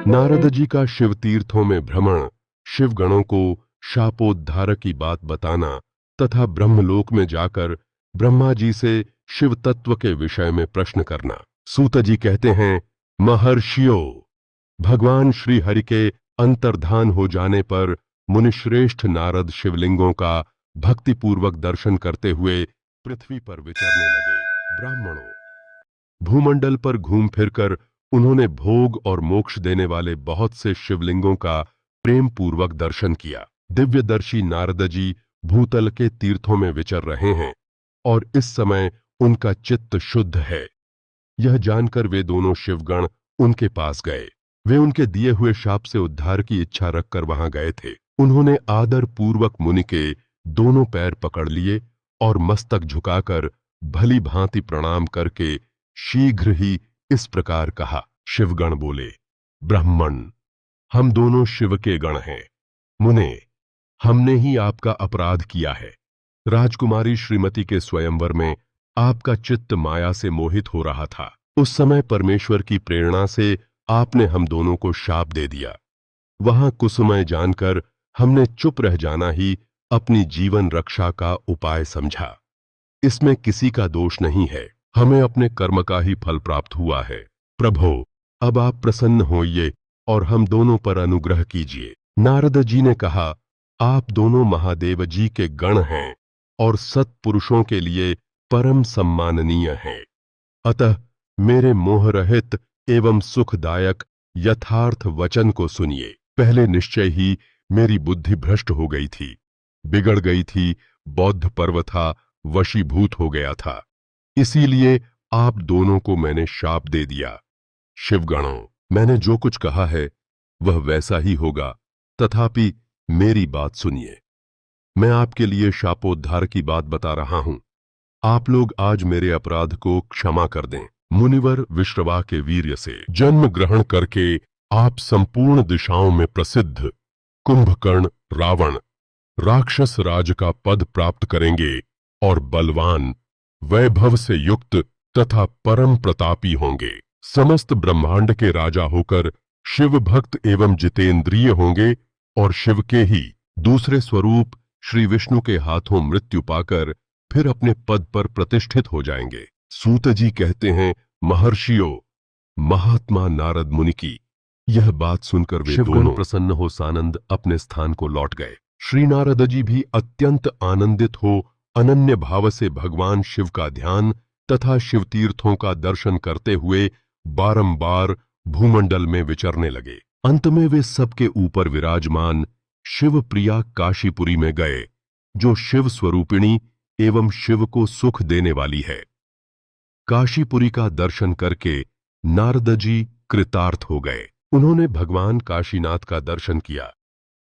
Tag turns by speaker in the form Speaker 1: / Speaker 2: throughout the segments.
Speaker 1: नारद जी का शिव तीर्थों में भ्रमण, शिवगणों को शापोद्धार की बात बताना तथा ब्रह्मलोक में जाकर ब्रह्मा जी से शिव तत्व के विषय में प्रश्न करना। सूत जी कहते हैं, महर्षियों, भगवान श्री हरि के अंतर्धान हो जाने पर मुनिश्रेष्ठ नारद शिवलिंगों का भक्तिपूर्वक दर्शन करते हुए पृथ्वी पर विचरने लगे। ब्राह्मणों, भूमंडल पर घूम फिरकर उन्होंने भोग और मोक्ष देने वाले बहुत से शिवलिंगों का प्रेम पूर्वक दर्शन किया। दिव्यदर्शी नारद जी भूतल के तीर्थों में विचर रहे हैं और इस समय उनका चित्त शुद्ध है। यह जानकर वे दोनों शिवगण उनके पास गए। वे उनके दिए हुए शाप से उद्धार की इच्छा रखकर वहां गए थे। उन्होंने आदर पूर्वक मुनि के दोनों पैर पकड़ लिए और मस्तक झुकाकर भली भांति प्रणाम करके शीघ्र ही इस प्रकार कहा। शिवगण बोले, ब्राह्मण, हम दोनों शिव के गण हैं। मुने, हमने ही आपका अपराध किया है। राजकुमारी श्रीमती के स्वयंवर में आपका चित्त माया से मोहित हो रहा था। उस समय परमेश्वर की प्रेरणा से आपने हम दोनों को शाप दे दिया। वहां कुसुमय जानकर हमने चुप रह जाना ही अपनी जीवन रक्षा का उपाय समझा। इसमें किसी का दोष नहीं है, हमें अपने कर्म का ही फल प्राप्त हुआ है। प्रभो, अब आप प्रसन्न होइए और हम दोनों पर अनुग्रह कीजिए। नारद जी ने कहा, आप दोनों महादेव जी के गण हैं और सत्पुरुषों के लिए परम सम्माननीय हैं। अतः मेरे मोह रहित एवं सुखदायक यथार्थ वचन को सुनिए। पहले निश्चय ही मेरी बुद्धि भ्रष्ट हो गई थी, बिगड़ गई थी, बौद्ध पर्व था, वशीभूत हो गया था। इसीलिए आप दोनों को मैंने शाप दे दिया। शिवगणों, मैंने जो कुछ कहा है वह वैसा ही होगा, तथापि मेरी बात सुनिए। मैं आपके लिए शापोद्धार की बात बता रहा हूं। आप लोग आज मेरे अपराध को क्षमा कर दें। मुनिवर विश्रवा के वीर्य से जन्म ग्रहण करके आप संपूर्ण दिशाओं में प्रसिद्ध कुंभकर्ण रावण राक्षस राज का पद प्राप्त करेंगे और बलवान, वैभव से युक्त तथा परम प्रतापी होंगे। समस्त ब्रह्मांड के राजा होकर शिव भक्त एवं जितेंद्रिय होंगे और शिव के ही दूसरे स्वरूप श्री विष्णु के हाथों मृत्यु पाकर फिर अपने पद पर प्रतिष्ठित हो जाएंगे। सूत जी कहते हैं, महर्षियों, महात्मा नारद मुनि की यह बात सुनकर वे दोनों प्रसन्न हो सानंद अपने स्थान को लौट गए। श्री नारद जी भी अत्यंत आनंदित हो अनन्य भाव से भगवान शिव का ध्यान तथा शिव तीर्थों का दर्शन करते हुए बारंबार भूमंडल में विचरने लगे। अंत में वे सबके ऊपर विराजमान शिव प्रिया काशीपुरी में गए, जो शिव स्वरूपिणी एवं शिव को सुख देने वाली है। काशीपुरी का दर्शन करके नारद जी कृतार्थ हो गए। उन्होंने भगवान काशीनाथ का दर्शन किया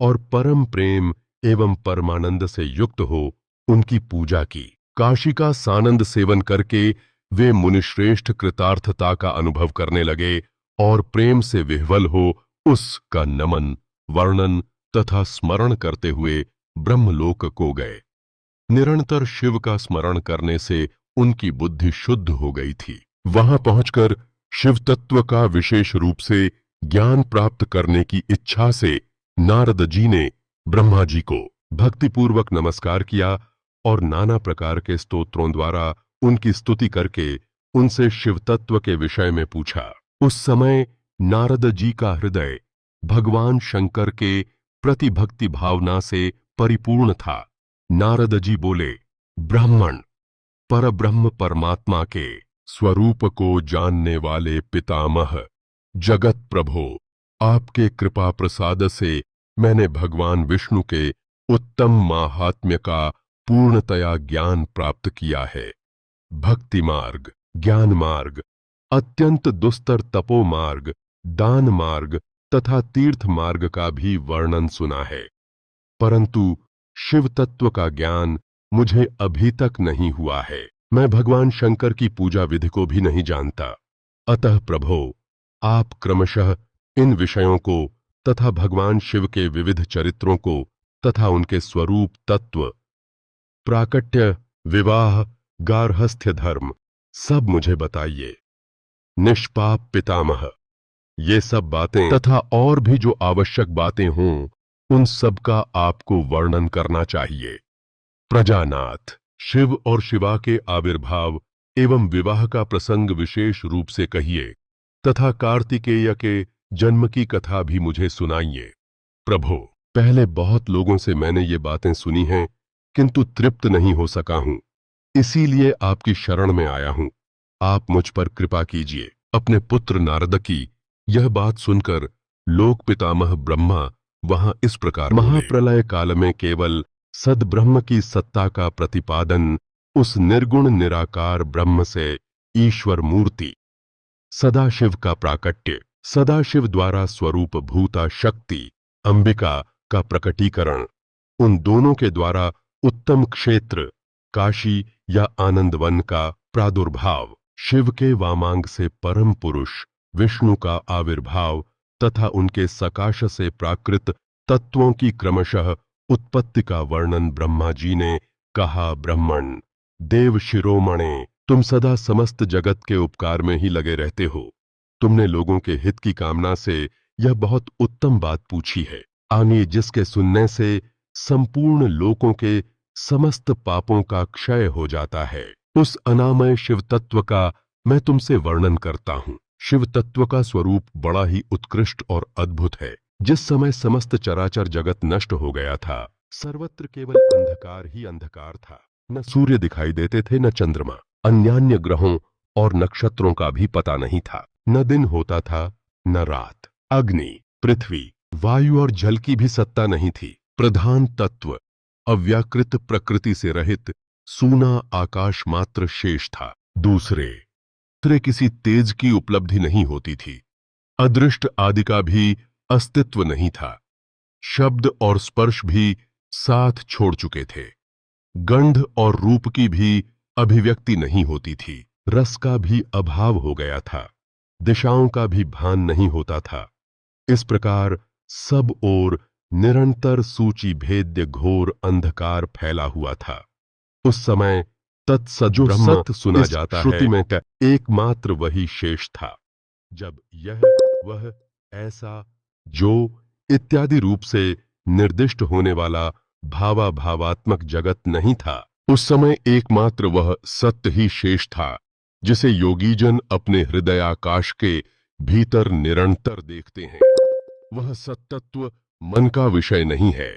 Speaker 1: और परम प्रेम एवं परमानंद से युक्त हो उनकी पूजा की। काशी का सानंद सेवन करके वे मुनिश्रेष्ठ कृतार्थता का अनुभव करने लगे और प्रेम से विह्वल हो उसका नमन, वर्णन तथा स्मरण करते हुए ब्रह्मलोक को गए। निरंतर शिव का स्मरण करने से उनकी बुद्धि शुद्ध हो गई थी। वहां पहुंचकर शिव तत्व का विशेष रूप से ज्ञान प्राप्त करने की इच्छा से नारद जी ने ब्रह्मा जी को भक्तिपूर्वक नमस्कार किया और नाना प्रकार के स्तोत्रों द्वारा उनकी स्तुति करके उनसे शिव तत्व के विषय में पूछा। उस समय नारद जी का हृदय भगवान शंकर के प्रति भक्ति भावना से परिपूर्ण था। नारद जी बोले, ब्राह्मण, परब्रह्म परमात्मा के स्वरूप को जानने वाले पितामह जगत प्रभो, आपके कृपा प्रसाद से मैंने भगवान विष्णु के उत्तम माहात्म्य का पूर्णतया ज्ञान प्राप्त किया है। भक्ति मार्ग, ज्ञान मार्ग, अत्यंत दुस्तर तपो मार्ग, दान मार्ग तथा तीर्थ मार्ग का भी वर्णन सुना है, परंतु शिव तत्व का ज्ञान मुझे अभी तक नहीं हुआ है। मैं भगवान शंकर की पूजा विधि को भी नहीं जानता। अतः प्रभो, आप क्रमशः इन विषयों को तथा भगवान शिव के विविध चरित्रों को तथा उनके स्वरूप तत्व, प्राकट्य, विवाह, गार्हस्थ्य धर्म सब मुझे बताइए। निष्पाप पितामह, ये सब बातें तथा और भी जो आवश्यक बातें हों, उन सब का आपको वर्णन करना चाहिए। प्रजानाथ, शिव और शिवा के आविर्भाव एवं विवाह का प्रसंग विशेष रूप से कहिए तथा कार्तिकेय के जन्म की कथा भी मुझे सुनाइए। प्रभु, पहले बहुत लोगों से मैंने ये बातें सुनी हैं, किंतु तृप्त नहीं हो सका हूं, इसीलिए आपकी शरण में आया हूं। आप मुझ पर कृपा कीजिए। अपने पुत्र नारद की यह बात सुनकर लोक पितामह ब्रह्मा वहां इस प्रकार महाप्रलय काल में केवल सद्ब्रह्म की सत्ता का प्रतिपादन उस निर्गुण निराकार ब्रह्म से ईश्वर मूर्ति सदाशिव का प्राकट्य, सदाशिव द्वारा स्वरूप भूता शक्ति अंबिका का प्रकटीकरण, उन दोनों के द्वारा उत्तम क्षेत्र काशी या आनंदवन का प्रादुर्भाव, शिव के वामांग से परम पुरुष विष्णु का आविर्भाव तथा उनके सकाश से प्राकृत तत्वों की क्रमशः उत्पत्ति का वर्णन ब्रह्मा जी ने कहा। ब्रह्मण, देव शिरोमणे, तुम सदा समस्त जगत के उपकार में ही लगे रहते हो। तुमने लोगों के हित की कामना से यह बहुत उत्तम बात पूछी है, आगे जिसके सुनने से संपूर्ण लोकों के समस्त पापों का क्षय हो जाता है। उस अनामय शिव तत्व का मैं तुमसे वर्णन करता हूँ। शिव तत्व का स्वरूप बड़ा ही उत्कृष्ट और अद्भुत है। जिस समय समस्त चराचर जगत नष्ट हो गया था, सर्वत्र केवल अंधकार ही अंधकार था। न सूर्य दिखाई देते थे, न चंद्रमा, अन्यान्य ग्रहों और नक्षत्रों का भी पता नहीं था। न दिन होता था न रात। अग्नि, पृथ्वी, वायु और जल की भी सत्ता नहीं थी। प्रधान तत्व अव्याकृत प्रकृति से रहित सूना आकाश मात्र शेष था। दूसरे किसी तेज की उपलब्धि नहीं होती थी। अदृष्ट आदि का भी अस्तित्व नहीं था। शब्द और स्पर्श भी साथ छोड़ चुके थे। गंध और रूप की भी अभिव्यक्ति नहीं होती थी। रस का भी अभाव हो गया था। दिशाओं का भी भान नहीं होता था। इस प्रकार सब ओर निरंतर सूची भेद्य घोर अंधकार फैला हुआ था। उस समय तत्सजो सत्य सुना जाता है, श्रुति में एकमात्र वही शेष था। जब यह वह ऐसा जो इत्यादि रूप से निर्दिष्ट होने वाला भावात्मक जगत नहीं था, उस समय एकमात्र वह सत्य ही शेष था, जिसे योगीजन अपने हृदयाकाश के भीतर निरंतर देखते हैं। वह सत्तत्व मन का विषय नहीं है।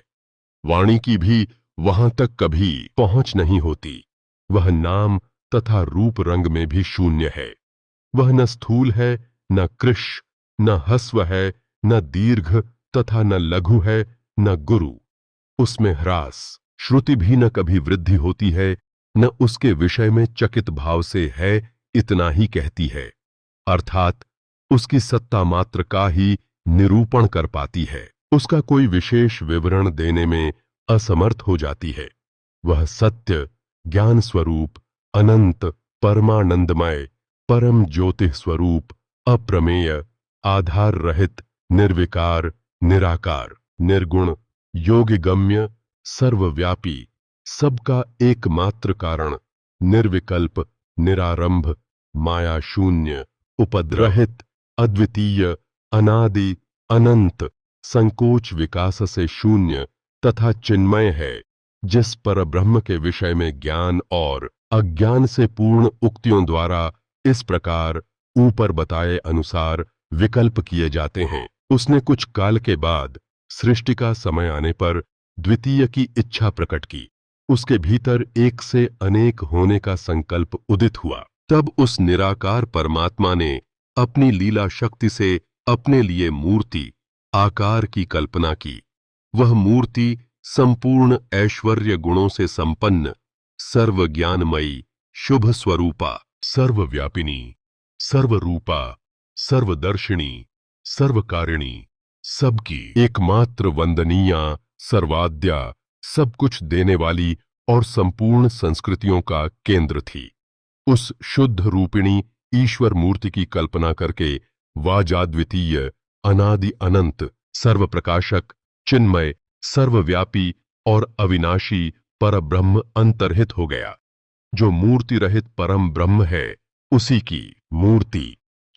Speaker 1: वाणी की भी वहां तक कभी पहुंच नहीं होती। वह नाम तथा रूप रंग में भी शून्य है। वह न स्थूल है, न कृश, न हस्व है, न दीर्घ तथा न लघु है, न गुरु। उसमें ह्रास श्रुति भी न कभी वृद्धि होती है, न उसके विषय में चकित भाव से है इतना ही कहती है, अर्थात उसकी सत्ता मात्र का ही निरूपण कर पाती है। उसका कोई विशेष विवरण देने में असमर्थ हो जाती है। वह सत्य, ज्ञान स्वरूप, अनंत, परमानंदमय, परम ज्योति स्वरूप, अप्रमेय, आधार रहित, निर्विकार, निराकार, निर्गुण, योगिगम्य, सर्वव्यापी, सबका एकमात्र कारण, निर्विकल्प, निरारंभ, माया शून्य, उपद्रहित, अद्वितीय, अनादि, अनंत, संकोच विकास से शून्य तथा चिन्मय है, जिस पर ब्रह्म के विषय में ज्ञान और अज्ञान से पूर्ण उक्तियों द्वारा इस प्रकार ऊपर बताए अनुसार विकल्प किए जाते हैं। उसने कुछ काल के बाद सृष्टि का समय आने पर द्वितीय की इच्छा प्रकट की। उसके भीतर एक से अनेक होने का संकल्प उदित हुआ। तब उस निराकार परमात्मा ने अपनी लीला शक्ति से अपने लिए मूर्ति, आकार की कल्पना की। वह मूर्ति संपूर्ण ऐश्वर्य गुणों से संपन्न, सर्वज्ञानमयी, शुभ स्वरूपा, सर्वव्यापिनी, सर्वरूपा, सर्वदर्शिनी, सर्वकारिणी, सबकी एकमात्र वंदनीया, सर्वाद्या, सब कुछ देने वाली और संपूर्ण संस्कृतियों का केंद्र थी। उस शुद्ध रूपिणी ईश्वर मूर्ति की कल्पना करके वाजाद्वितीय, अनादि अनंत, सर्वप्रकाशक, चिन्मय, सर्वव्यापी और अविनाशी परब्रह्म अंतर्हित हो गया। जो मूर्ति रहित परम ब्रह्म है, उसी की मूर्ति,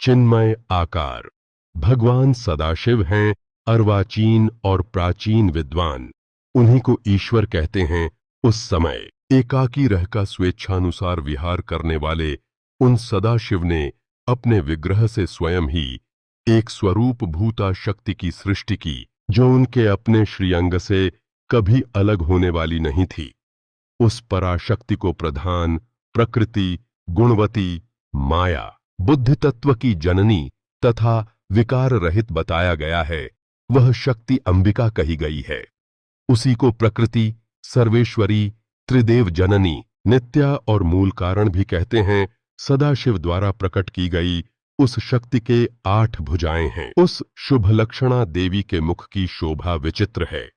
Speaker 1: चिन्मय आकार, भगवान सदाशिव हैं अर्वाचीन और प्राचीन विद्वान। उन्हीं को ईश्वर कहते हैं। उस समय एकाकी रहकर स्वेच्छानुसार विहार करने वाले उन सदाशिव ने अपने विग्रह से स्वयं ही एक स्वरूप भूता शक्ति की सृष्टि की, जो उनके अपने श्रीअंग से कभी अलग होने वाली नहीं थी। उस पराशक्ति को प्रधान, प्रकृति, गुणवती, माया, बुद्धि तत्व की जननी तथा विकार रहित बताया गया है। वह शक्ति अंबिका कही गई है। उसी को प्रकृति, सर्वेश्वरी, त्रिदेव जननी, नित्या और मूल कारण भी कहते हैं। सदाशिव द्वारा प्रकट की गई उस शक्ति के 8 भुजाएं हैं। उस शुभ लक्षणा देवी के मुख की शोभा विचित्र है।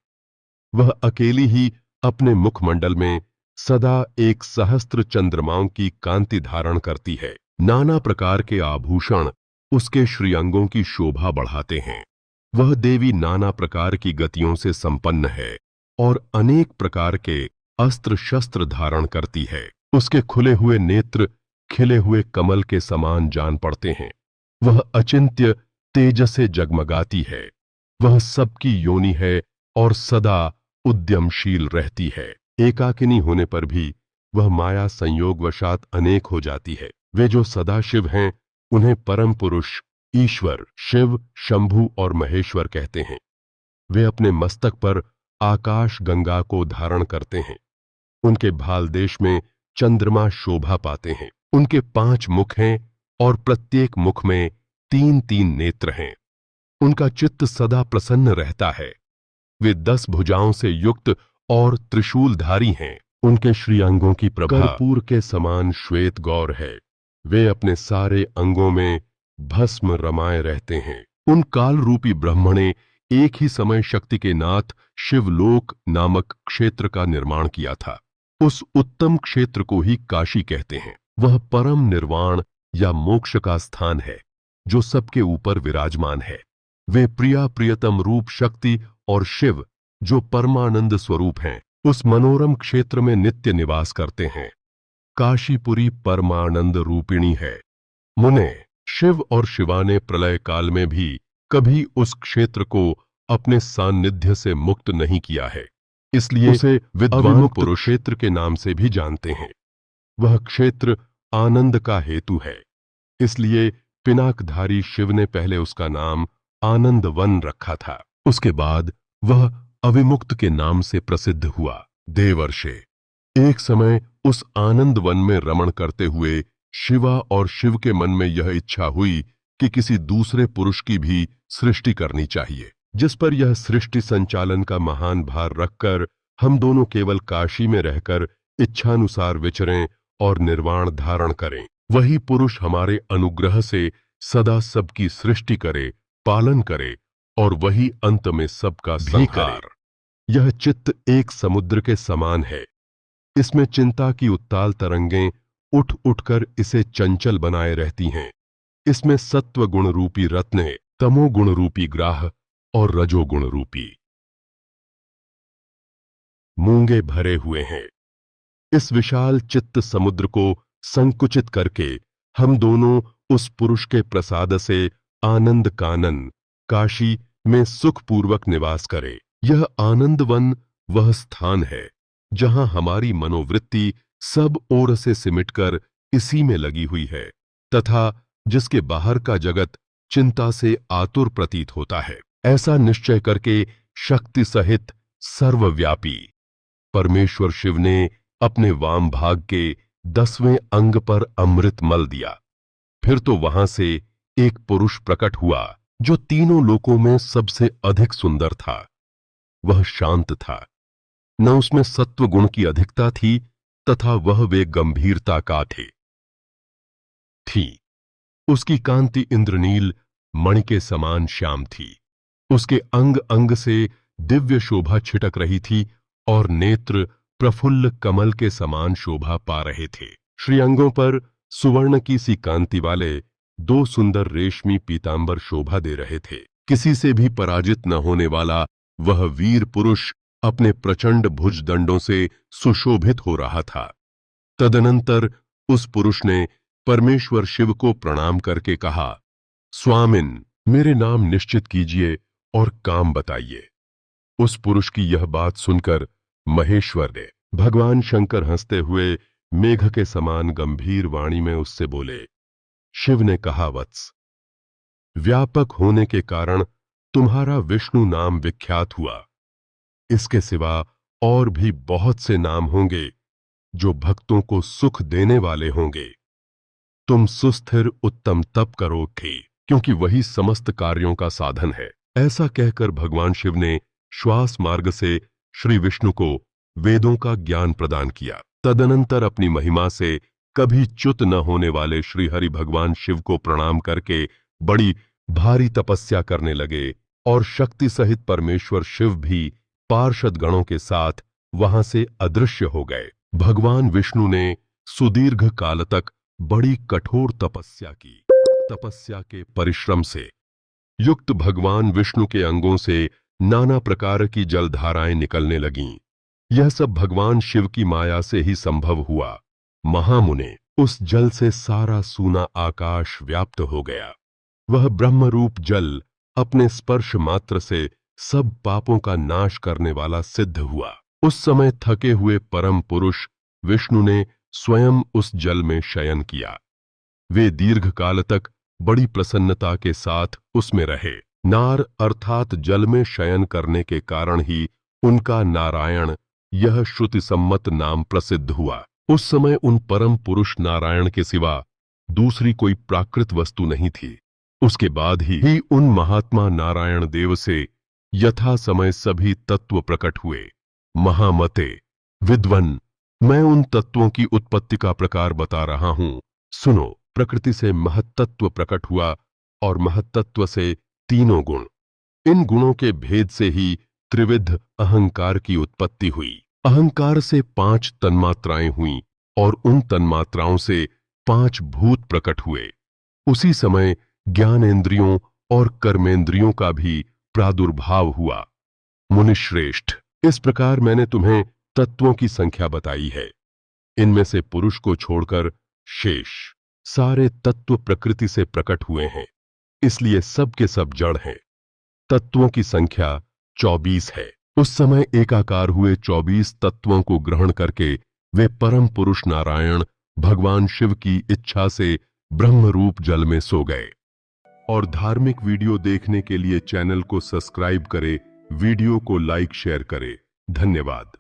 Speaker 1: वह अकेली ही अपने मुखमंडल में सदा एक सहस्त्र चंद्रमाओं की कांति धारण करती है। नाना प्रकार के आभूषण उसके श्रीअंगों की शोभा बढ़ाते हैं। वह देवी नाना प्रकार की गतियों से संपन्न है और अनेक प्रकार के अस्त्र शस्त्र धारण करती है। उसके खुले हुए नेत्र खिले हुए कमल के समान जान पड़ते हैं। वह अचिंत्य तेज से जगमगाती है। वह सबकी योनि है और सदा उद्यमशील रहती है। एकाकिनी होने पर भी वह माया संयोगवशात अनेक हो जाती है। वे जो सदाशिव हैं उन्हें परम पुरुष, ईश्वर, शिव, शंभु और महेश्वर कहते हैं। वे अपने मस्तक पर आकाश गंगा को धारण करते हैं। उनके भाल देश में चंद्रमा शोभा पाते हैं। उनके 5 मुख हैं और प्रत्येक मुख में 3-3 नेत्र हैं। उनका चित्त सदा प्रसन्न रहता है। वे 10 भुजाओं से युक्त और त्रिशूलधारी हैं। उनके श्रीअंगों की प्रभा कर्पूर के समान श्वेत गौर है। वे अपने सारे अंगों में भस्म रमाए रहते हैं। उन काल रूपी ब्रह्म ने एक ही समय शक्ति के नाथ शिवलोक नामक क्षेत्र का निर्माण किया था। उस उत्तम क्षेत्र को ही काशी कहते हैं। वह परम निर्वाण या मोक्ष का स्थान है जो सबके ऊपर विराजमान है। वे प्रिया प्रियतम रूप शक्ति और शिव जो परमानंद स्वरूप हैं, उस मनोरम क्षेत्र में नित्य निवास करते हैं। काशीपुरी परमानंद रूपिणी है। मुने, शिव और शिवा ने प्रलय काल में भी कभी उस क्षेत्र को अपने सान्निध्य से मुक्त नहीं किया है, इसलिए उसे विद्वान पुरुष क्षेत्र के नाम से भी जानते हैं। वह क्षेत्र आनंद का हेतु है, इसलिए पिनाकधारी शिव ने पहले उसका नाम आनंद वन रखा था। उसके बाद वह अविमुक्त के नाम से प्रसिद्ध हुआ। देवर्षे, एक समय उस आनंद वन में रमण करते हुए शिवा और शिव के मन में यह इच्छा हुई कि किसी दूसरे पुरुष की भी सृष्टि करनी चाहिए, जिस पर यह सृष्टि संचालन का महान भार रखकर हम दोनों केवल काशी में रहकर इच्छानुसार विचरें और निर्वाण धारण करें। वही पुरुष हमारे अनुग्रह से सदा सबकी सृष्टि करे, पालन करे और वही अंत में सबका संहार करे। यह चित्त एक समुद्र के समान है। इसमें चिंता की उत्ताल तरंगें उठ उठकर इसे चंचल बनाए रहती हैं। इसमें सत्व गुण रूपी रत्ने, तमोगुण रूपी ग्राह और रजोगुण रूपी मूंगे भरे हुए हैं। इस विशाल चित्त समुद्र को संकुचित करके हम दोनों उस पुरुष के प्रसाद से आनंद कानन काशी में सुखपूर्वक निवास करें। यह आनंद वन वह स्थान है जहां हमारी मनोवृत्ति सब ओर से सिमटकर इसी में लगी हुई है तथा जिसके बाहर का जगत चिंता से आतुर प्रतीत होता है। ऐसा निश्चय करके शक्ति सहित सर्वव्यापी परमेश्वर शिव ने अपने वाम भाग के 10वें अंग पर अमृत मल दिया। फिर तो वहां से एक पुरुष प्रकट हुआ जो तीनों लोकों में सबसे अधिक सुंदर था। वह शांत था, न उसमें सत्व गुण की अधिकता थी तथा वह वे गंभीरता का थी। उसकी कांति इंद्रनील मणि के समान श्याम थी। उसके अंग अंग से दिव्य शोभा छिटक रही थी और नेत्र प्रफुल्ल कमल के समान शोभा पा रहे थे। श्रीअंगों पर सुवर्ण की सी कांति वाले 2 सुंदर रेशमी पीतांबर शोभा दे रहे थे। किसी से भी पराजित न होने वाला वह वीर पुरुष अपने प्रचंड भुजदंडों से सुशोभित हो रहा था। तदनंतर उस पुरुष ने परमेश्वर शिव को प्रणाम करके कहा, स्वामिन, मेरे नाम निश्चित कीजिए और काम बताइए। उस पुरुष की यह बात सुनकर महेश्वर ने, भगवान शंकर हंसते हुए मेघ के समान गंभीर वाणी में उससे बोले। शिव ने कहा, वत्स, व्यापक होने के कारण तुम्हारा विष्णु नाम विख्यात हुआ। इसके सिवा और भी बहुत से नाम होंगे जो भक्तों को सुख देने वाले होंगे। तुम सुस्थिर उत्तम तप करोगे, क्योंकि वही समस्त कार्यों का साधन है। ऐसा कहकर भगवान शिव ने श्वास मार्ग से श्री विष्णु को वेदों का ज्ञान प्रदान किया। तदनंतर अपनी महिमा से कभी च्युत न होने वाले श्री हरि भगवान शिव को प्रणाम करके बड़ी भारी तपस्या करने लगे और शक्ति सहित परमेश्वर शिव भी पार्षद गणों के साथ वहां से अदृश्य हो गए। भगवान विष्णु ने सुदीर्घ काल तक बड़ी कठोर तपस्या की। तपस्या के परिश्रम से युक्त भगवान विष्णु के अंगों से नाना प्रकार की जलधाराएं निकलने लगीं। यह सब भगवान शिव की माया से ही संभव हुआ। महामुने, उस जल से सारा सूना आकाश व्याप्त हो गया। वह ब्रह्मरूप जल अपने स्पर्श मात्र से सब पापों का नाश करने वाला सिद्ध हुआ। उस समय थके हुए परम पुरुष विष्णु ने स्वयं उस जल में शयन किया। वे दीर्घ काल तक बड़ी प्रसन्नता के साथ उसमें रहे। नार अर्थात जल में शयन करने के कारण ही उनका नारायण यह श्रुति सम्मत नाम प्रसिद्ध हुआ। उस समय उन परम पुरुष नारायण के सिवा दूसरी कोई प्राकृत वस्तु नहीं थी। उसके बाद ही उन महात्मा नारायण देव से यथा समय सभी तत्व प्रकट हुए। महामते, विद्वन, मैं उन तत्वों की उत्पत्ति का प्रकार बता रहा हूं। सुनो। प्रकृति से महत्तत्व प्रकट हुआ और महत्तत्व से तीनों गुण। इन गुणों के भेद से ही त्रिविध अहंकार की उत्पत्ति हुई। अहंकार से 5 तन्मात्राएं हुईं और उन तन्मात्राओं से 5 भूत प्रकट हुए। उसी समय ज्ञानेंद्रियों और कर्मेंद्रियों का भी प्रादुर्भाव हुआ। मुनिश्रेष्ठ, इस प्रकार मैंने तुम्हें तत्वों की संख्या बताई है। इनमें से पुरुष को छोड़कर शेष सारे तत्व प्रकृति से प्रकट हुए हैं, इसलिए सब के सब जड़ हैं। तत्वों की संख्या 24 है। उस समय एकाकार हुए 24 तत्वों को ग्रहण करके वे परम पुरुष नारायण भगवान शिव की इच्छा से ब्रह्मरूप जल में सो गए। और धार्मिक वीडियो देखने के लिए चैनल को सब्सक्राइब करें, वीडियो को लाइक शेयर करें। धन्यवाद।